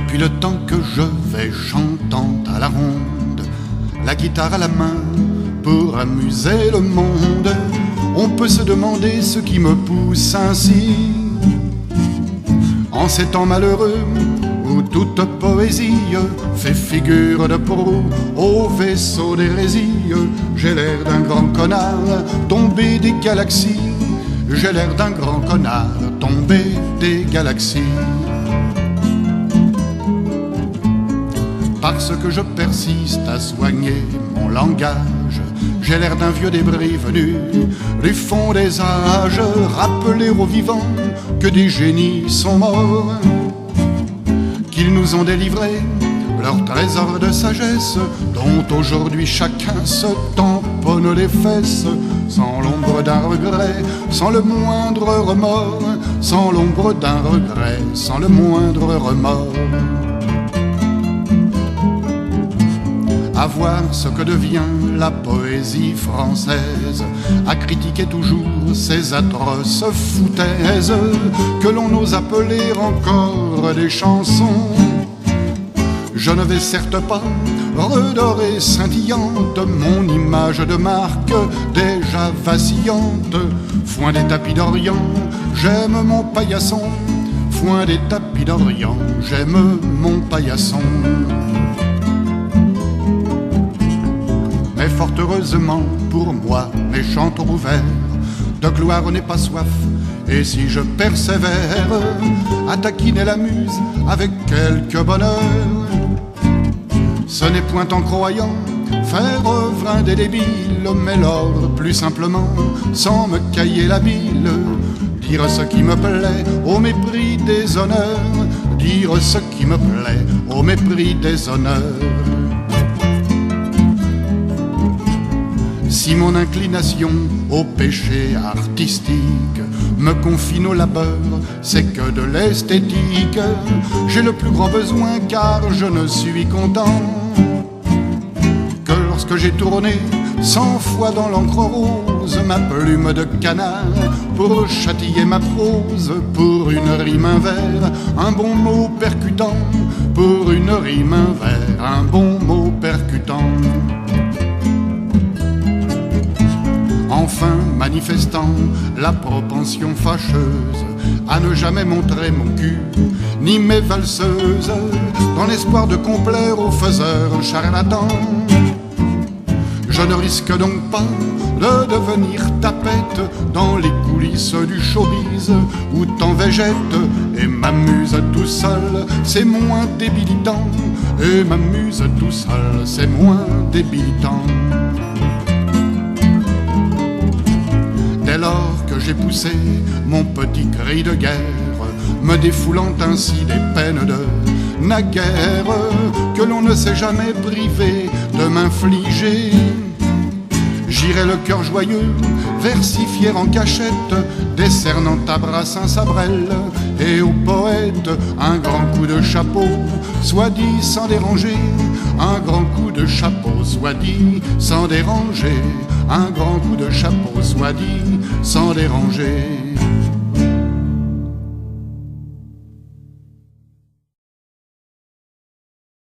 Depuis le temps que je vais chantant à la ronde, la guitare à la main pour amuser le monde, on peut se demander ce qui me pousse ainsi. En ces temps malheureux où toute poésie fait figure de proue au vaisseau d'hérésie, j'ai l'air d'un grand connard tombé des galaxies. J'ai l'air d'un grand connard tombé des galaxies. Parce que je persiste à soigner mon langage, j'ai l'air d'un vieux débris venu du fond des âges, rappeler aux vivants que des génies sont morts, qu'ils nous ont délivré leur trésor de sagesse, dont aujourd'hui chacun se tamponne les fesses, sans l'ombre d'un regret, sans le moindre remords, sans l'ombre d'un regret, sans le moindre remords. À voir ce que devient la poésie française, à critiquer toujours ces atroces foutaises que l'on ose appeler encore des chansons. Je ne vais certes pas redorer scintillante mon image de marque déjà vacillante. Foin des tapis d'Orient, j'aime mon paillasson. Foin des tapis d'Orient, j'aime mon paillasson. Mais fort heureusement pour moi, mes chants ouverts, de gloire n'ai pas soif, et si je persévère à taquiner la muse avec quelque bonheur, ce n'est point en croyant faire œuvre indélébile, mais l'ordre plus simplement, sans me cailler la bile, dire ce qui me plaît au mépris des honneurs, dire ce qui me plaît au mépris des honneurs. Si mon inclination au péché artistique me confine au labeur, c'est que de l'esthétique j'ai le plus grand besoin, car je ne suis content que lorsque j'ai tourné 100 fois dans l'encre rose ma plume de canard pour châtiller ma prose, pour une rime, un vers, un bon mot percutant, pour une rime, un vers, un bon mot percutant. Enfin manifestant la propension fâcheuse à ne jamais montrer mon cul ni mes valseuses, dans l'espoir de complaire aux faiseurs charlatans, je ne risque donc pas de devenir tapette dans les coulisses du showbiz où tant végète, et m'amuse tout seul, c'est moins débilitant, et m'amuse tout seul, c'est moins débilitant. Dès lors que j'ai poussé mon petit cri de guerre, me défoulant ainsi des peines de naguère que l'on ne s'est jamais privé de m'infliger, j'irai le cœur joyeux, versifier en cachette, décernant à Brassens Sabrel et au poète un grand coup de chapeau, soit dit sans déranger, un grand coup de chapeau, soit dit sans déranger, un grand coup de chapeau, soit dit sans déranger.